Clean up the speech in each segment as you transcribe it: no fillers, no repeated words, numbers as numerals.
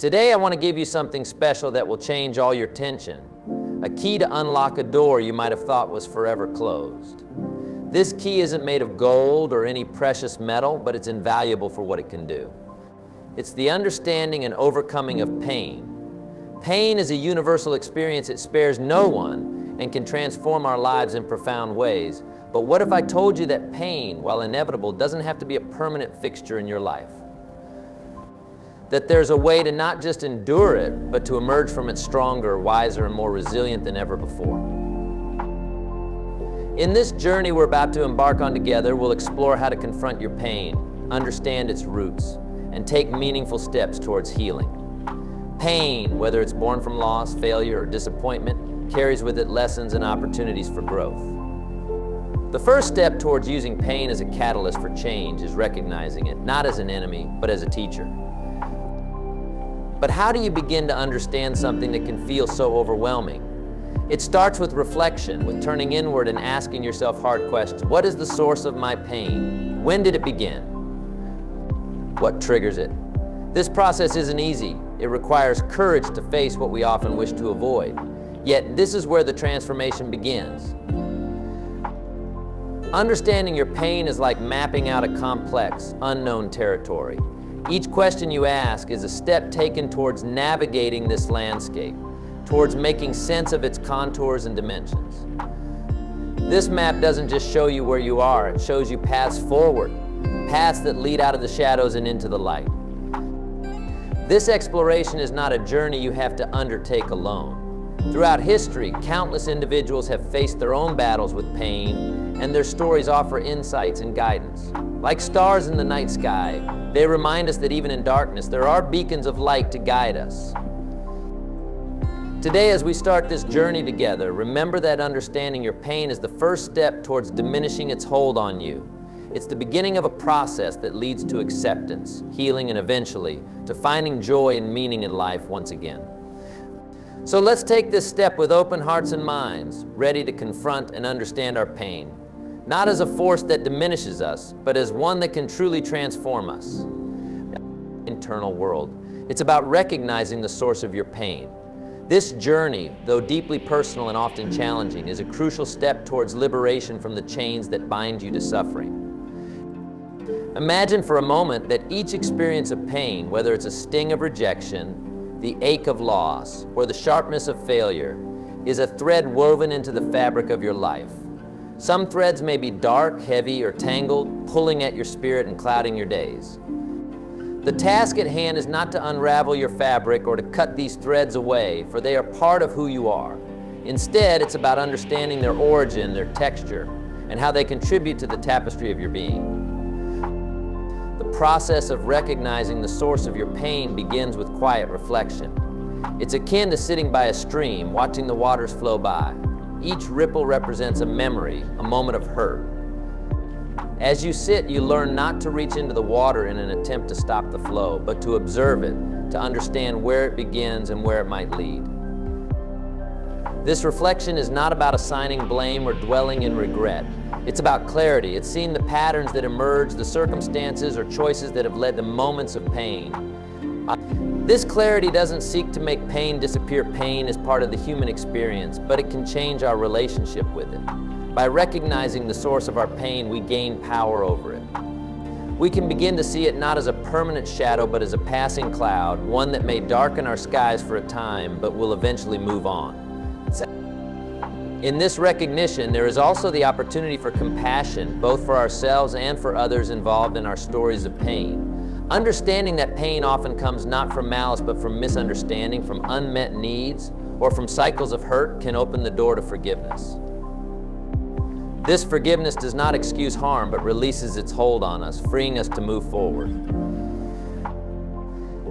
Today I want to give you something special that will change all your tension. A key to unlock a door you might have thought was forever closed. This key isn't made of gold or any precious metal, but it's invaluable for what it can do. It's the understanding and overcoming of pain. Pain is a universal experience. It spares no one and can transform our lives in profound ways. But what if I told you that pain, while inevitable, doesn't have to be a permanent fixture in your life? That there's a way to not just endure it, but to emerge from it stronger, wiser, and more resilient than ever before. In this journey we're about to embark on together, we'll explore how to confront your pain, understand its roots, and take meaningful steps towards healing. Pain, whether it's born from loss, failure, or disappointment, carries with it lessons and opportunities for growth. The first step towards using pain as a catalyst for change is recognizing it, not as an enemy, but as a teacher. But how do you begin to understand something that can feel so overwhelming? It starts with reflection, with turning inward and asking yourself hard questions. What is the source of my pain? When did it begin? What triggers it? This process isn't easy. It requires courage to face what we often wish to avoid. Yet this is where the transformation begins. Understanding your pain is like mapping out a complex, unknown territory. Each question you ask is a step taken towards navigating this landscape, towards making sense of its contours and dimensions. This map doesn't just show you where you are, it shows you paths forward, paths that lead out of the shadows and into the light. This exploration is not a journey you have to undertake alone. Throughout history, countless individuals have faced their own battles with pain, and their stories offer insights and guidance. Like stars in the night sky, they remind us that even in darkness, there are beacons of light to guide us. Today, as we start this journey together, remember that understanding your pain is the first step towards diminishing its hold on you. It's the beginning of a process that leads to acceptance, healing, and eventually to finding joy and meaning in life once again. So let's take this step with open hearts and minds, ready to confront and understand our pain. Not as a force that diminishes us, but as one that can truly transform us. Internal world. It's about recognizing the source of your pain. This journey, though deeply personal and often challenging, is a crucial step towards liberation from the chains that bind you to suffering. Imagine for a moment that each experience of pain, whether it's a sting of rejection, the ache of loss, or the sharpness of failure, is a thread woven into the fabric of your life. Some threads may be dark, heavy, or tangled, pulling at your spirit and clouding your days. The task at hand is not to unravel your fabric or to cut these threads away, for they are part of who you are. Instead, it's about understanding their origin, their texture, and how they contribute to the tapestry of your being. The process of recognizing the source of your pain begins with quiet reflection. It's akin to sitting by a stream, watching the waters flow by. Each ripple represents a memory, a moment of hurt. As you sit, you learn not to reach into the water in an attempt to stop the flow, but to observe it, to understand where it begins and where it might lead. This reflection is not about assigning blame or dwelling in regret. It's about clarity. It's seeing the patterns that emerge, the circumstances or choices that have led to moments of pain. This clarity doesn't seek to make pain disappear. Pain is part of the human experience, but it can change our relationship with it. By recognizing the source of our pain, we gain power over it. We can begin to see it not as a permanent shadow, but as a passing cloud, one that may darken our skies for a time, but will eventually move on. In this recognition, there is also the opportunity for compassion, both for ourselves and for others involved in our stories of pain. Understanding that pain often comes not from malice, but from misunderstanding, from unmet needs, or from cycles of hurt can open the door to forgiveness. This forgiveness does not excuse harm, but releases its hold on us, freeing us to move forward.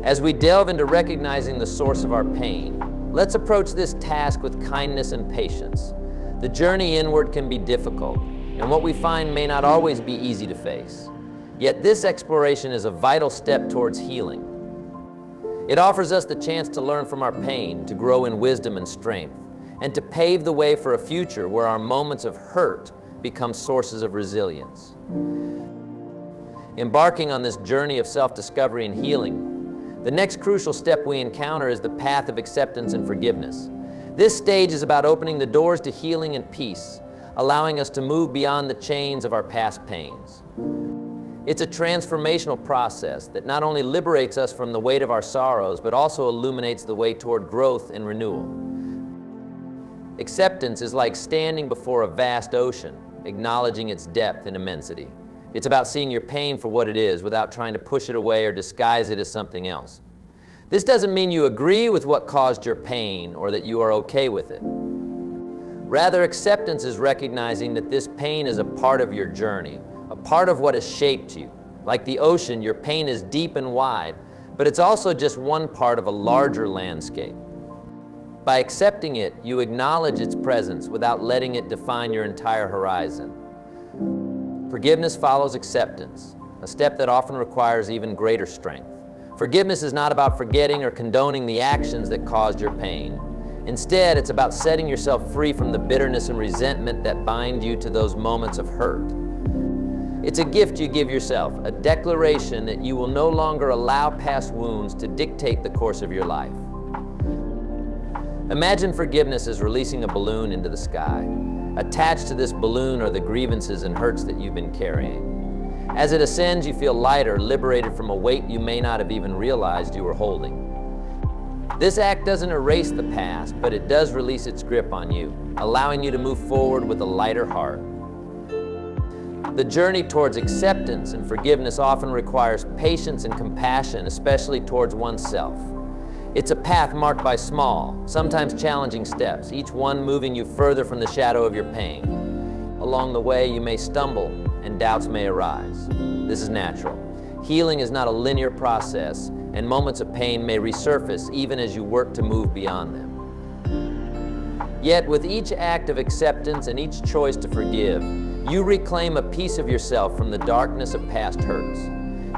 As we delve into recognizing the source of our pain, let's approach this task with kindness and patience. The journey inward can be difficult, and what we find may not always be easy to face. Yet this exploration is a vital step towards healing. It offers us the chance to learn from our pain, to grow in wisdom and strength, and to pave the way for a future where our moments of hurt become sources of resilience. Embarking on this journey of self-discovery and healing, The next crucial step we encounter is the path of acceptance and forgiveness. This stage is about opening the doors to healing and peace, allowing us to move beyond the chains of our past pains. It's a transformational process that not only liberates us from the weight of our sorrows, but also illuminates the way toward growth and renewal. Acceptance is like standing before a vast ocean, acknowledging its depth and immensity. It's about seeing your pain for what it is without trying to push it away or disguise it as something else. This doesn't mean you agree with what caused your pain or that you are okay with it. Rather, acceptance is recognizing that this pain is a part of your journey, a part of what has shaped you. Like the ocean, your pain is deep and wide, but it's also just one part of a larger landscape. By accepting it, you acknowledge its presence without letting it define your entire horizon. Forgiveness follows acceptance, a step that often requires even greater strength. Forgiveness is not about forgetting or condoning the actions that caused your pain. Instead, it's about setting yourself free from the bitterness and resentment that bind you to those moments of hurt. It's a gift you give yourself, a declaration that you will no longer allow past wounds to dictate the course of your life. Imagine forgiveness as releasing a balloon into the sky. Attached to this balloon are the grievances and hurts that you've been carrying. As it ascends, you feel lighter, liberated from a weight you may not have even realized you were holding. This act doesn't erase the past, but it does release its grip on you, allowing you to move forward with a lighter heart. The journey towards acceptance and forgiveness often requires patience and compassion, especially towards oneself. It's a path marked by small, sometimes challenging steps, each one moving you further from the shadow of your pain. Along the way, you may stumble and doubts may arise. This is natural. Healing is not a linear process, and moments of pain may resurface even as you work to move beyond them. Yet, with each act of acceptance and each choice to forgive, you reclaim a piece of yourself from the darkness of past hurts.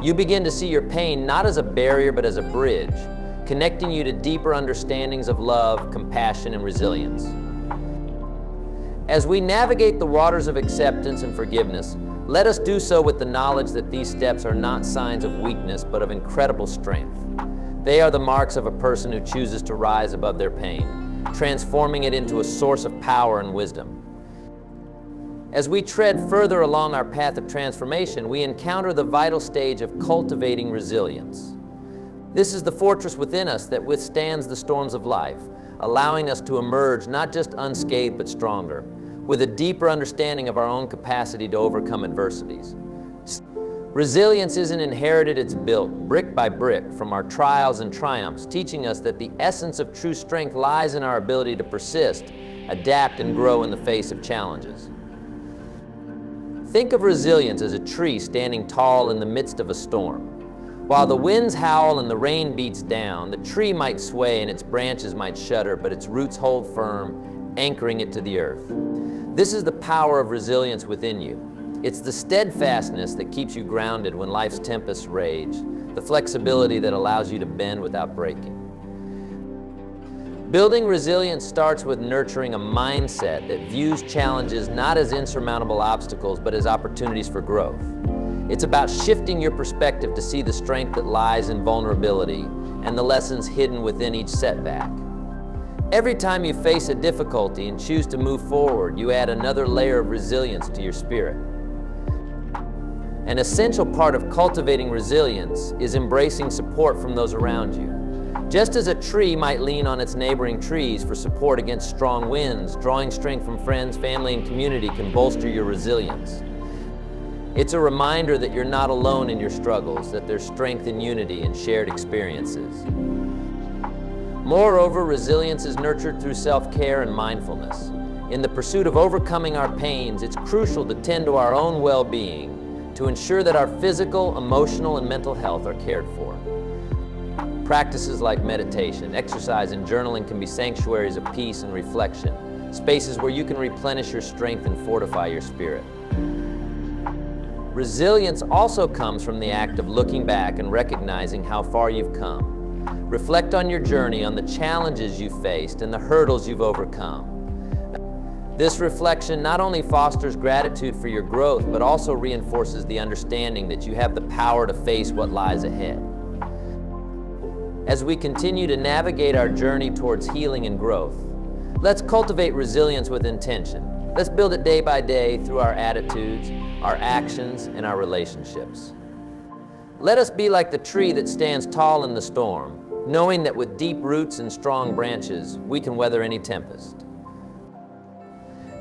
You begin to see your pain not as a barrier but as a bridge, connecting you to deeper understandings of love, compassion, and resilience. As we navigate the waters of acceptance and forgiveness, let us do so with the knowledge that these steps are not signs of weakness, but of incredible strength. They are the marks of a person who chooses to rise above their pain, transforming it into a source of power and wisdom. As we tread further along our path of transformation, we encounter the vital stage of cultivating resilience. This is the fortress within us that withstands the storms of life, allowing us to emerge not just unscathed but stronger, with a deeper understanding of our own capacity to overcome adversities. Resilience isn't inherited, it's built, brick by brick, from our trials and triumphs, teaching us that the essence of true strength lies in our ability to persist, adapt, and grow in the face of challenges. Think of resilience as a tree standing tall in the midst of a storm. While the winds howl and the rain beats down, the tree might sway and its branches might shudder, but its roots hold firm, anchoring it to the earth. This is the power of resilience within you. It's the steadfastness that keeps you grounded when life's tempests rage, the flexibility that allows you to bend without breaking. Building resilience starts with nurturing a mindset that views challenges not as insurmountable obstacles, but as opportunities for growth. It's about shifting your perspective to see the strength that lies in vulnerability and the lessons hidden within each setback. Every time you face a difficulty and choose to move forward, you add another layer of resilience to your spirit. An essential part of cultivating resilience is embracing support from those around you. Just as a tree might lean on its neighboring trees for support against strong winds, drawing strength from friends, family, and community can bolster your resilience. It's a reminder that you're not alone in your struggles, that there's strength in unity and shared experiences. Moreover, resilience is nurtured through self-care and mindfulness. In the pursuit of overcoming our pains, it's crucial to tend to our own well-being, to ensure that our physical, emotional, and mental health are cared for. Practices like meditation, exercise, and journaling can be sanctuaries of peace and reflection, spaces where you can replenish your strength and fortify your spirit. Resilience also comes from the act of looking back and recognizing how far you've come. Reflect on your journey, on the challenges you've faced and the hurdles you've overcome. This reflection not only fosters gratitude for your growth, but also reinforces the understanding that you have the power to face what lies ahead. as we continue to navigate our journey towards healing and growth. Let's cultivate resilience with intention. Let's build it day by day through our attitudes, our actions, and our relationships. Let us be like the tree that stands tall in the storm, knowing that with deep roots and strong branches, we can weather any tempest.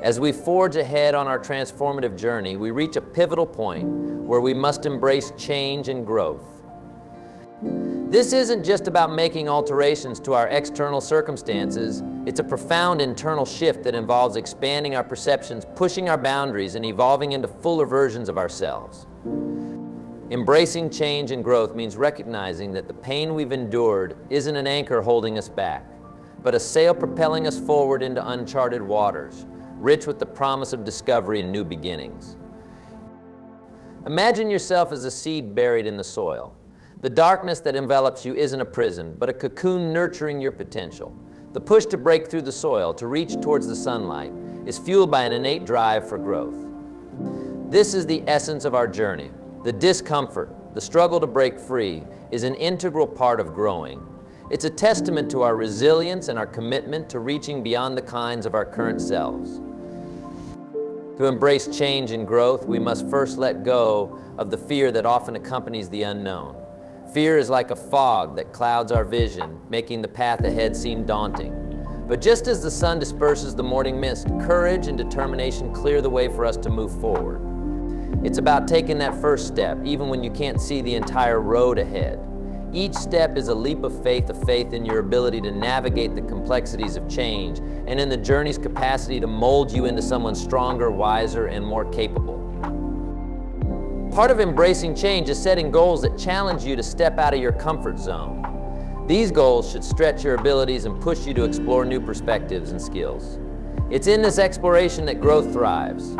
As we forge ahead on our transformative journey, we reach a pivotal point where we must embrace change and growth. This isn't just about making alterations to our external circumstances. It's a profound internal shift that involves expanding our perceptions, pushing our boundaries, and evolving into fuller versions of ourselves. Embracing change and growth means recognizing that the pain we've endured isn't an anchor holding us back, but a sail propelling us forward into uncharted waters, rich with the promise of discovery and new beginnings. Imagine yourself as a seed buried in the soil. The darkness that envelops you isn't a prison, but a cocoon nurturing your potential. The push to break through the soil, to reach towards the sunlight, is fueled by an innate drive for growth. This is the essence of our journey. The discomfort, the struggle to break free, is an integral part of growing. It's a testament to our resilience and our commitment to reaching beyond the confines of our current selves. To embrace change and growth, we must first let go of the fear that often accompanies the unknown. Fear is like a fog that clouds our vision, making the path ahead seem daunting. But just as the sun disperses the morning mist, courage and determination clear the way for us to move forward. It's about taking that first step, even when you can't see the entire road ahead. Each step is a leap of faith in your ability to navigate the complexities of change, and in the journey's capacity to mold you into someone stronger, wiser, and more capable. Part of embracing change is setting goals that challenge you to step out of your comfort zone. These goals should stretch your abilities and push you to explore new perspectives and skills. It's in this exploration that growth thrives.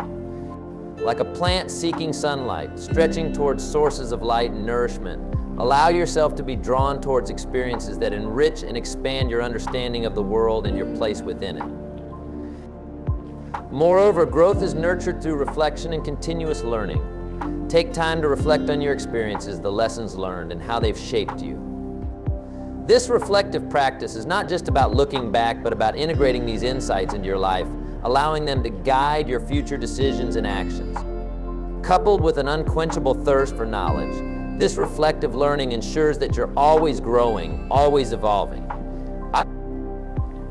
Like a plant seeking sunlight, stretching towards sources of light and nourishment, allow yourself to be drawn towards experiences that enrich and expand your understanding of the world and your place within it. Moreover, growth is nurtured through reflection and continuous learning. Take time to reflect on your experiences, the lessons learned, and how they've shaped you. This reflective practice is not just about looking back, but about integrating these insights into your life, allowing them to guide your future decisions and actions. Coupled with an unquenchable thirst for knowledge, this reflective learning ensures that you're always growing, always evolving.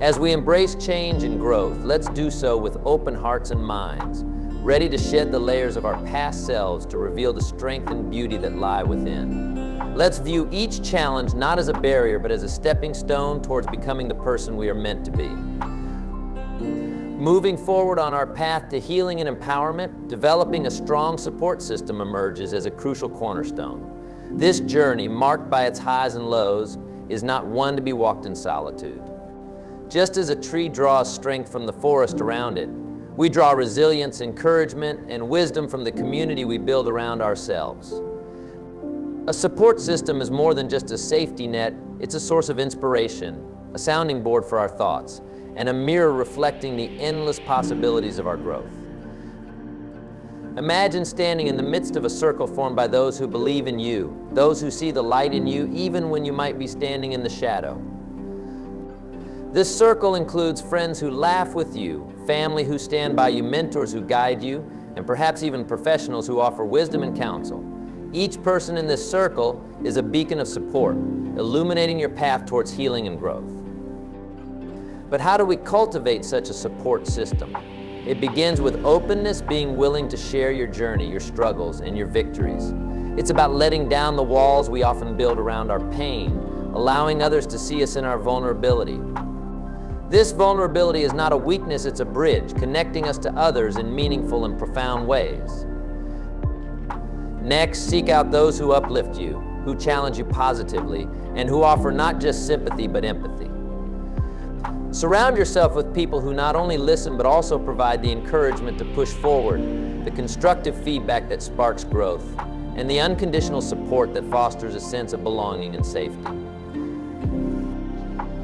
As we embrace change and growth, let's do so with open hearts and minds, ready to shed the layers of our past selves to reveal the strength and beauty that lie within. Let's view each challenge not as a barrier, but as a stepping stone towards becoming the person we are meant to be. Moving forward on our path to healing and empowerment, developing a strong support system emerges as a crucial cornerstone. This journey, marked by its highs and lows, is not one to be walked in solitude. Just as a tree draws strength from the forest around it, we draw resilience, encouragement, and wisdom from the community we build around ourselves. A support system is more than just a safety net. It's a source of inspiration, a sounding board for our thoughts, and a mirror reflecting the endless possibilities of our growth. Imagine standing in the midst of a circle formed by those who believe in you, those who see the light in you even when you might be standing in the shadow. This circle includes friends who laugh with you, family who stand by you, mentors who guide you, and perhaps even professionals who offer wisdom and counsel. Each person in this circle is a beacon of support, illuminating your path towards healing and growth. But how do we cultivate such a support system? It begins with openness, being willing to share your journey, your struggles, and your victories. It's about letting down the walls we often build around our pain, allowing others to see us in our vulnerability. This vulnerability is not a weakness, it's a bridge, connecting us to others in meaningful and profound ways. Next, seek out those who uplift you, who challenge you positively, and who offer not just sympathy but empathy. Surround yourself with people who not only listen but also provide the encouragement to push forward, the constructive feedback that sparks growth, and the unconditional support that fosters a sense of belonging and safety.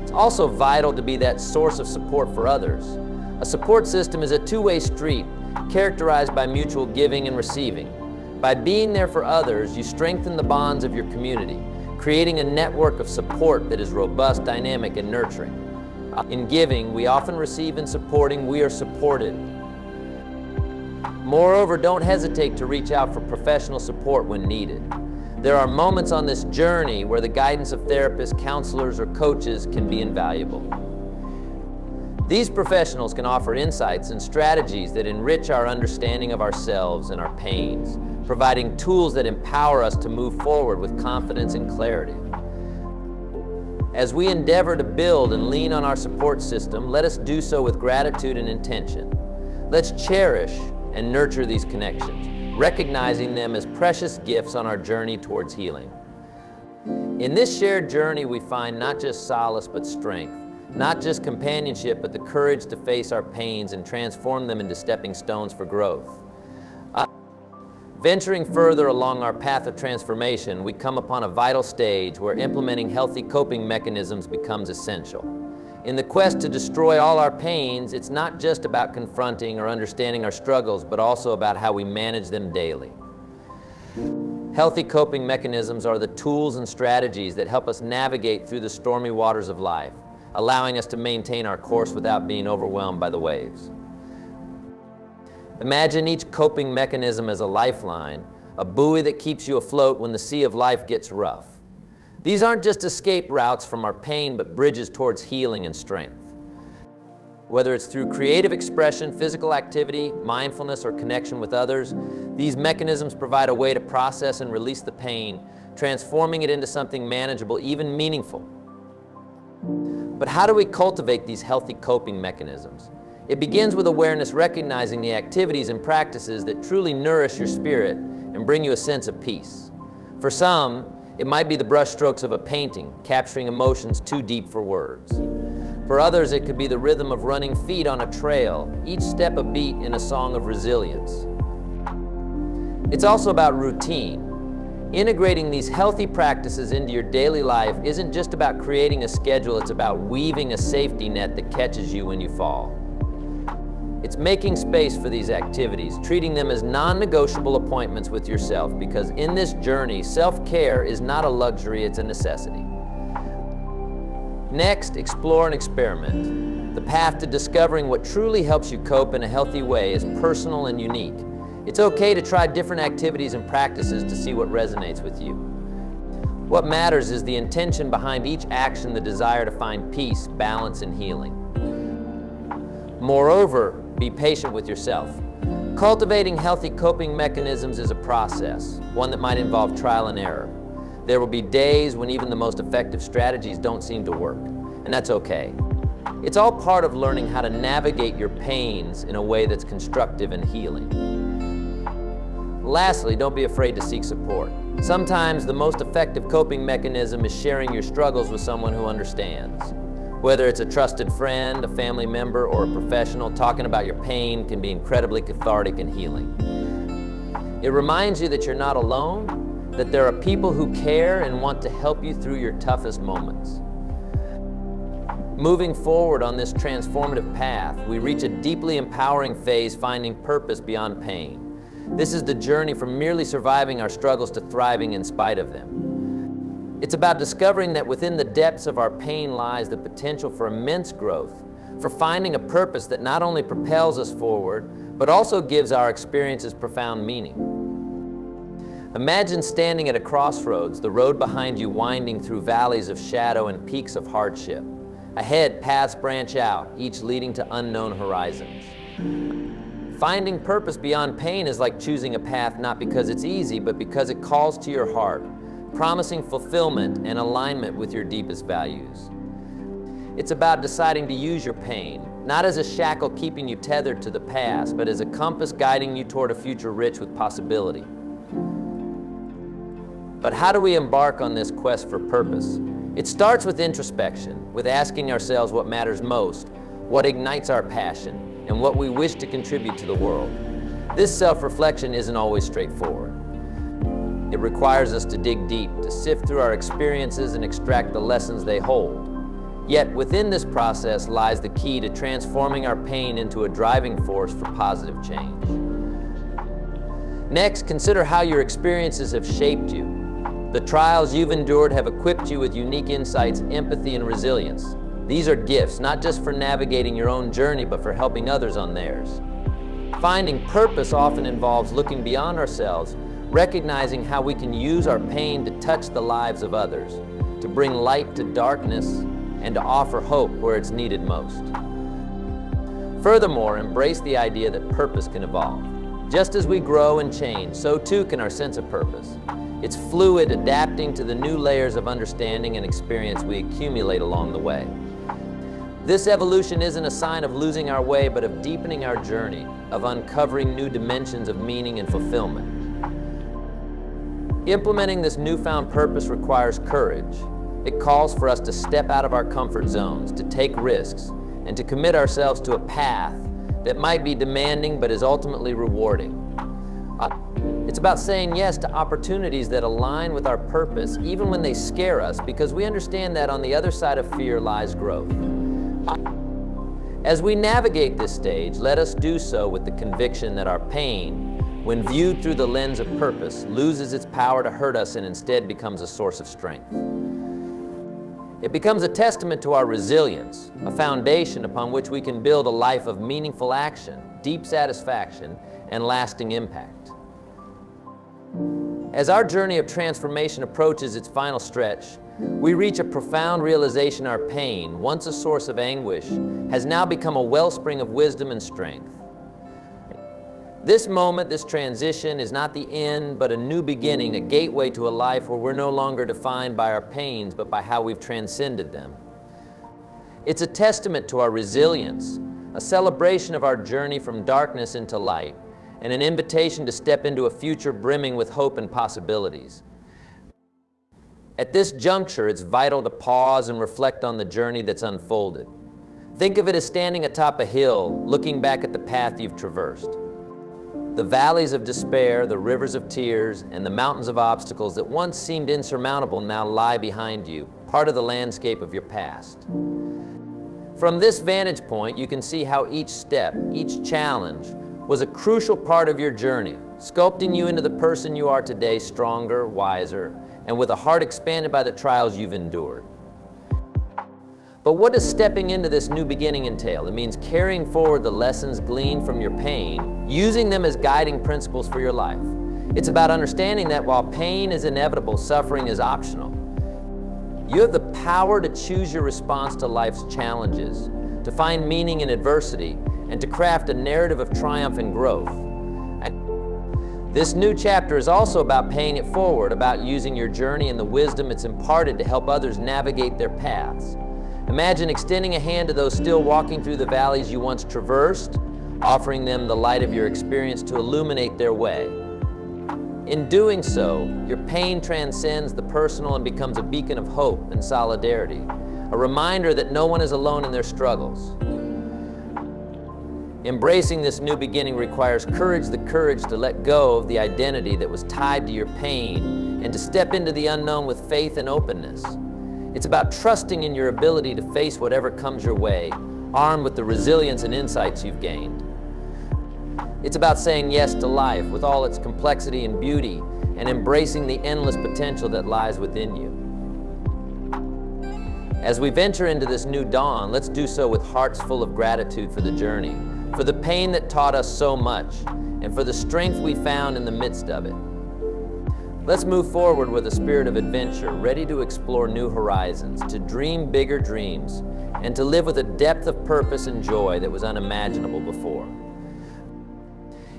It's also vital to be that source of support for others. A support system is a two-way street characterized by mutual giving and receiving. By being there for others, you strengthen the bonds of your community. creating a network of support that is robust, dynamic, and nurturing. In giving, we often receive. In supporting, we are supported. Moreover, don't hesitate to reach out for professional support when needed. There are moments on this journey where the guidance of therapists, counselors, or coaches can be invaluable. These professionals can offer insights and strategies that enrich our understanding of ourselves and our pains, providing tools that empower us to move forward with confidence and clarity. As we endeavor to build and lean on our support system, let us do so with gratitude and intention. Let's cherish and nurture these connections, recognizing them as precious gifts on our journey towards healing. In this shared journey, we find not just solace but strength, not just companionship but the courage to face our pains and transform them into stepping stones for growth. Venturing further along our path of transformation, we come upon a vital stage where implementing healthy coping mechanisms becomes essential. In the quest to destroy all our pains, it's not just about confronting or understanding our struggles, but also about how we manage them daily. Healthy coping mechanisms are the tools and strategies that help us navigate through the stormy waters of life, allowing us to maintain our course without being overwhelmed by the waves. Imagine each coping mechanism as a lifeline, a buoy that keeps you afloat when the sea of life gets rough. These aren't just escape routes from our pain, but bridges towards healing and strength. Whether it's through creative expression, physical activity, mindfulness, or connection with others, these mechanisms provide a way to process and release the pain, transforming it into something manageable, even meaningful. But how do we cultivate these healthy coping mechanisms? It begins with awareness, recognizing the activities and practices that truly nourish your spirit and bring you a sense of peace. For some, it might be the brushstrokes of a painting, capturing emotions too deep for words. For others, it could be the rhythm of running feet on a trail, each step a beat in a song of resilience. It's also about routine. Integrating these healthy practices into your daily life isn't just about creating a schedule, it's about weaving a safety net that catches you when you fall. It's making space for these activities, treating them as non-negotiable appointments with yourself, because in this journey, self-care is not a luxury, it's a necessity. Next, explore and experiment. The path to discovering what truly helps you cope in a healthy way is personal and unique. It's okay to try different activities and practices to see what resonates with you. What matters is the intention behind each action, the desire to find peace, balance, and healing. Moreover, be patient with yourself. Cultivating healthy coping mechanisms is a process, one that might involve trial and error. There will be days when even the most effective strategies don't seem to work, and that's okay. It's all part of learning how to navigate your pains in a way that's constructive and healing. Lastly, don't be afraid to seek support. Sometimes the most effective coping mechanism is sharing your struggles with someone who understands. Whether it's a trusted friend, a family member, or a professional, talking about your pain can be incredibly cathartic and healing. It reminds you that you're not alone, that there are people who care and want to help you through your toughest moments. Moving forward on this transformative path, we reach a deeply empowering phase, finding purpose beyond pain. This is the journey from merely surviving our struggles to thriving in spite of them. It's about discovering that within the depths of our pain lies the potential for immense growth, for finding a purpose that not only propels us forward, but also gives our experiences profound meaning. Imagine standing at a crossroads, the road behind you winding through valleys of shadow and peaks of hardship. Ahead, paths branch out, each leading to unknown horizons. Finding purpose beyond pain is like choosing a path not because it's easy, but because it calls to your heart, promising fulfillment and alignment with your deepest values. It's about deciding to use your pain, not as a shackle keeping you tethered to the past, but as a compass guiding you toward a future rich with possibility. But how do we embark on this quest for purpose? It starts with introspection, with asking ourselves what matters most, what ignites our passion, and what we wish to contribute to the world. This self-reflection isn't always straightforward. It requires us to dig deep, to sift through our experiences and extract the lessons they hold. Yet within this process lies the key to transforming our pain into a driving force for positive change. Next, consider how your experiences have shaped you. The trials you've endured have equipped you with unique insights, empathy, and resilience. These are gifts, not just for navigating your own journey, but for helping others on theirs. Finding purpose often involves looking beyond ourselves, recognizing how we can use our pain to touch the lives of others, to bring light to darkness, and to offer hope where it's needed most. Furthermore, embrace the idea that purpose can evolve. Just as we grow and change, so too can our sense of purpose. It's fluid, adapting to the new layers of understanding and experience we accumulate along the way. This evolution isn't a sign of losing our way, but of deepening our journey, of uncovering new dimensions of meaning and fulfillment. Implementing this newfound purpose requires courage. It calls for us to step out of our comfort zones, to take risks, and to commit ourselves to a path that might be demanding but is ultimately rewarding. It's about saying yes to opportunities that align with our purpose, even when they scare us, because we understand that on the other side of fear lies growth. As we navigate this stage, let us do so with the conviction that our pain, when viewed through the lens of purpose, loses its power to hurt us and instead becomes a source of strength. It becomes a testament to our resilience, a foundation upon which we can build a life of meaningful action, deep satisfaction, and lasting impact. As our journey of transformation approaches its final stretch, we reach a profound realization our pain, once a source of anguish, has now become a wellspring of wisdom and strength. This moment, this transition, is not the end, but a new beginning, a gateway to a life where we're no longer defined by our pains, but by how we've transcended them. It's a testament to our resilience, a celebration of our journey from darkness into light, and an invitation to step into a future brimming with hope and possibilities. At this juncture, it's vital to pause and reflect on the journey that's unfolded. Think of it as standing atop a hill, looking back at the path you've traversed. The valleys of despair, the rivers of tears, and the mountains of obstacles that once seemed insurmountable now lie behind you, part of the landscape of your past. From this vantage point, you can see how each step, each challenge, was a crucial part of your journey, sculpting you into the person you are today, stronger, wiser, and with a heart expanded by the trials you've endured. But what does stepping into this new beginning entail? It means carrying forward the lessons gleaned from your pain, using them as guiding principles for your life. It's about understanding that while pain is inevitable, suffering is optional. You have the power to choose your response to life's challenges, to find meaning in adversity, and to craft a narrative of triumph and growth. This new chapter is also about paying it forward, about using your journey and the wisdom it's imparted to help others navigate their paths. Imagine extending a hand to those still walking through the valleys you once traversed, offering them the light of your experience to illuminate their way. In doing so, your pain transcends the personal and becomes a beacon of hope and solidarity, a reminder that no one is alone in their struggles. Embracing this new beginning requires the courage to let go of the identity that was tied to your pain and to step into the unknown with faith and openness. It's about trusting in your ability to face whatever comes your way, armed with the resilience and insights you've gained. It's about saying yes to life with all its complexity and beauty and embracing the endless potential that lies within you. As we venture into this new dawn, let's do so with hearts full of gratitude for the journey, for the pain that taught us so much, and for the strength we found in the midst of it. Let's move forward with a spirit of adventure, ready to explore new horizons, to dream bigger dreams, and to live with a depth of purpose and joy that was unimaginable before.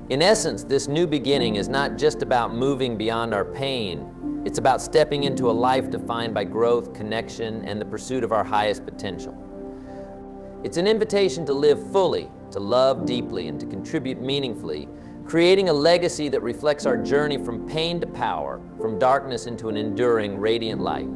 In essence, this new beginning is not just about moving beyond our pain. It's about stepping into a life defined by growth, connection, and the pursuit of our highest potential. It's an invitation to live fully, to love deeply, and to contribute meaningfully, creating a legacy that reflects our journey from pain to power, from darkness into an enduring, radiant light.